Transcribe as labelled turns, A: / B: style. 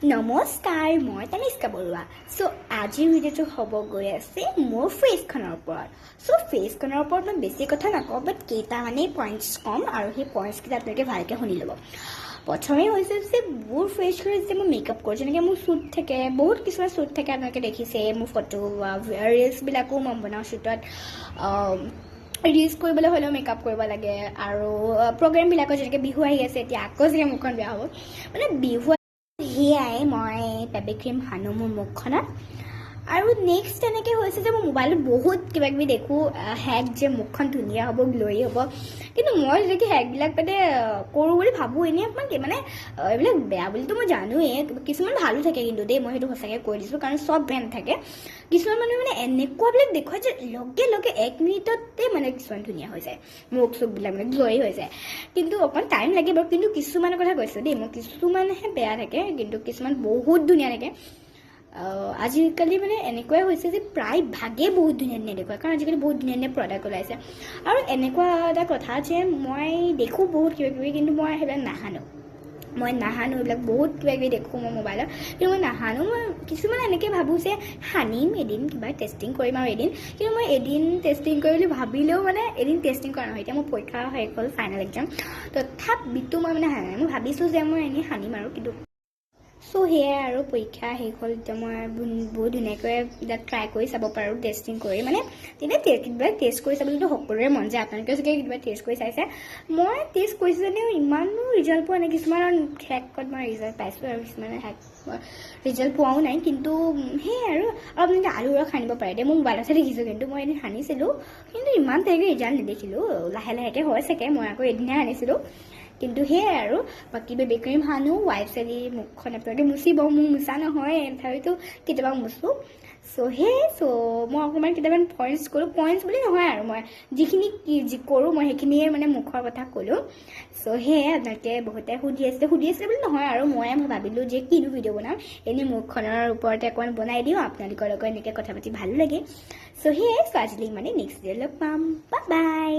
A: নমস্কাৰ মই তানিষ্কা বৰুৱা সো আজিৰ ভিডিঅ'টো হ'ব গৈ আছে মোৰ ফেচখনৰ ওপৰত সো ফেচখনৰ ওপৰত মই বেছি কথা নকওঁ বাট কেইটামানেই পইণ্টছ কম আৰু সেই পইণ্টছকেইটা আপোনালোকে ভালকৈ শুনি ল'ব প্ৰথমে হৈছে যে মোৰ ফেচখনত যে মই মেকআপ কৰোঁ যেনেকৈ মোৰ শ্বুট থাকে বহুত কিছুমান শ্বুট থাকে আপোনালোকে দেখিছে মোৰ ফটো ৰিলছবিলাকো মই বনাওঁ শ্বুটত ৰিলছ কৰিবলৈ হ'লেও মেকআপ কৰিব লাগে আৰু প্ৰগ্ৰেমবিলাকত যেনেকৈ বিহু আহি আছে এতিয়া আকৌ যেনেকৈ মুখখন বেয়া হ'ব মানে বিহু সেয়াই মই বেবী ক্ৰীম সানো মোৰ মুখখনত আৰু নেক্সট তেনেকৈ হৈছে যে মই মোবাইলত বহুত কিবা কিবি দেখোঁ হেক যে মুখখন ধুনীয়া হ'ব গ্ল'ই হ'ব কিন্তু মই যেনেকৈ হেকবিলাক মানে কৰোঁ বুলি ভাবোঁ এনেই অকণমান মানে এইবিলাক বেয়া বুলিতো মই জানোৱেই কিছুমান ভালো থাকে কিন্তু দেই মই সেইটো সঁচাকৈ কৈ দিছোঁ কাৰণ চব ব্ৰেণ্ড থাকে কিছুমান মানুহে মানে এনেকুৱাবিলাক দেখুৱাই যে লগে লগে 1 মিনিটতে মানে কিছুমান ধুনীয়া হৈ যায় মুখ চুখবিলাক মানে গ্ল'ই হৈ যায় কিন্তু অকণমান টাইম লাগিব কিন্তু কিছুমানৰ কথা কৈছোঁ দেই মই কিছুমানহে বেয়া থাকে কিন্তু কিছুমান বহুত ধুনীয়া থাকে আজিকালি মানে এনেকুৱাই হৈছে যে প্ৰায় ভাগে বহুত ধুনীয়া ধুনীয়া দেখুৱায় কাৰণ আজিকালি বহুত ধুনীয়া ধুনীয়া প্ৰডাক্ট ওলাইছে আৰু এনেকুৱা এটা কথা যে মই দেখোঁ বহুত কিবা কিবি কিন্তু মই সেইবিলাক নাহানো এইবিলাক বহুত কিবা কিবি দেখোঁ মই মোবাইলত কিন্তু মই নাহানো মই কিছুমান এনেকৈ ভাবোঁ যে সানিম এদিন কিবা টেষ্টিং কৰিম আৰু এদিন কিন্তু মই এদিন টেষ্টিং কৰিম বুলি ভাবিলেও মানে এদিন টেষ্টিং কৰা নহয় এতিয়া মোৰ পৰীক্ষা শেষ হ'ল ফাইনেল এক্সাম তথাপিতো মই মানে সানা নাই মই ভাবিছোঁ যে মই এনেই সানিম আৰু কিন্তু সো সেয়াই আৰু পৰীক্ষা শেষ হ'ল এতিয়া মই বহুত ধুনীয়াকৈ ট্ৰাই কৰি চাব পাৰোঁ টেষ্টিং কৰি মানে তেতিয়া কিবা টেষ্ট কৰি চাবলৈতো সকলোৰে মন যায় আপোনালোকেও চাগে কিবা টেষ্ট কৰি চাইছে মই টেষ্ট কৰিছোঁ যদিও ইমানো ৰিজাল্ট পোৱা নাই কিছুমানৰ হেকত মই ৰিজাল্ট পাইছোঁ আৰু কিছুমানে হেক ৰিজাল্ট পোৱাও নাই কিন্তু সেয়াই আৰু আপোনালোকে আলু ৰস সানিব পাৰে দেই মই মোবাইলতহে দেখিছোঁ কিন্তু মই এদিন সানিছিলোঁ কিন্তু ইমান তেনেকৈ ৰিজাল্ট নেদেখিলোঁ লাহে লাহেকৈ হয় চাগে মই আকৌ এদিনহে সানিছিলোঁ কিন্তু সেয়াই আৰু বাকী বেবী ক্ৰীম সানো ৱাইপ চেলি মুখখন আপোনালোকে মুচিব মোক মুচা নহয় তথাপিতো কেতিয়াবা মুচোঁ চ' মই অকণমান কেইটামান পইণ্টছ কৰোঁ পইণ্টছ বুলি নহয় আৰু মই যিখিনি কৰোঁ মই সেইখিনিয়ে মানে মুখৰ কথা ক'লোঁ চ' সেয়াই আপোনালোকে বহুতে সুধি আছিলে বুলি নহয় আৰু মই ভাবিলোঁ যে কিনো ভিডিঅ' বনাম এনেই মুখখনৰ ওপৰতে অকণমান বনাই দিওঁ আপোনালোকৰ লগত এনেকৈ কথা পাতি ভালো লাগে চ' সেয়াই আজিলৈ মানে নেক্সট ভিডিঅ' লগ পাম বাই